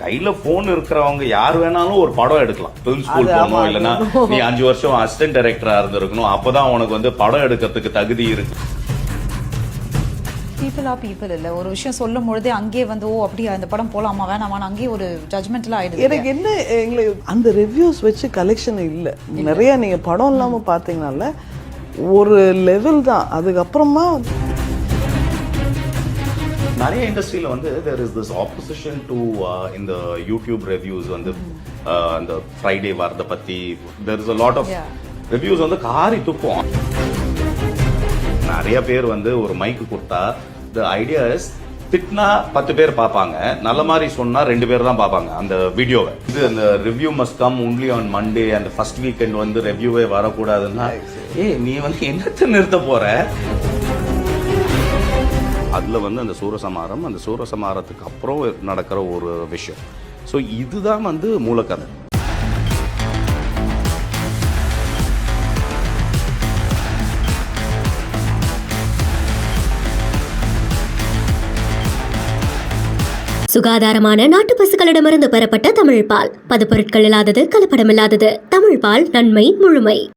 கையில போன் இருக்கிறவங்க யார் வேணாலும் ஒரு படம் எடுக்கலாம். பிலிம் ஸ்கூல் போகணும், இல்லைன்னா நீ 5 வருஷம் அசிஸ்டன்ட் டைரக்டரா இருந்திருக்கணும், அப்பதான் உனக்கு வந்து படம் எடுக்கிறதுக்கு தகுதி இருக்கு. பீப்புள் இல்ல ஒரு விஷயம் சொல்லும் பொழுதே அங்கேயே வந்து ஓ அப்படியா இந்த படம் போலாமா வேணாமான்னு அங்கேயே ஒரு ஜட்மெண்ட்லாம் ஆயிடுது. எனக்கு என்ன எங்களுக்கு அந்த ரிவ்யூஸ் வச்சு கலெக்ஷன் இல்லை. நிறைய நீங்க படம் இல்லாம பாத்தீங்கன்னால ஒரு லெவல் தான். அதுக்கப்புறமா நிறைய இண்டஸ்ட்ரியில வந்து there is this opposition to இந்த யூடியூப் ரிவ்யூஸ் வந்து அந்த ஃப்ரைடே வரத பத்தி there is a lot of reviews வந்து காரி துப்பும். நிறைய பேர் வந்து ஒரு மைக்கு கொடுத்தா the idea is திட்னா 10 பேர் பார்ப்பாங்க, நல்ல மாதிரி சொன்னா 2 பேர் தான் பார்ப்பாங்க அந்த வீடியோவை. இது அந்த review must come only on Monday அந்த ஃபர்ஸ்ட் வீக்கெண்ட் வந்து ரிவ்யூவே வரக்கூடாதுன்னா நீ வந்து என்னத்தை நிறுத்த போற? அதுல வந்து அந்த சூரசம்ஹாரம், அந்த சூரசம்ஹாரத்துக்கு அப்புறம் நடக்கிற ஒரு விஷயம். ஸோ இதுதான் வந்து மூலக்கதை. சுகாதாரமான நாட்டு பசுக்களிடமிருந்து பெறப்பட்ட தமிழ் பால், பதுப்பொருட்கள் இல்லாதது, கலப்படம் இல்லாதது. தமிழ் பால் நன்மை முழுமை.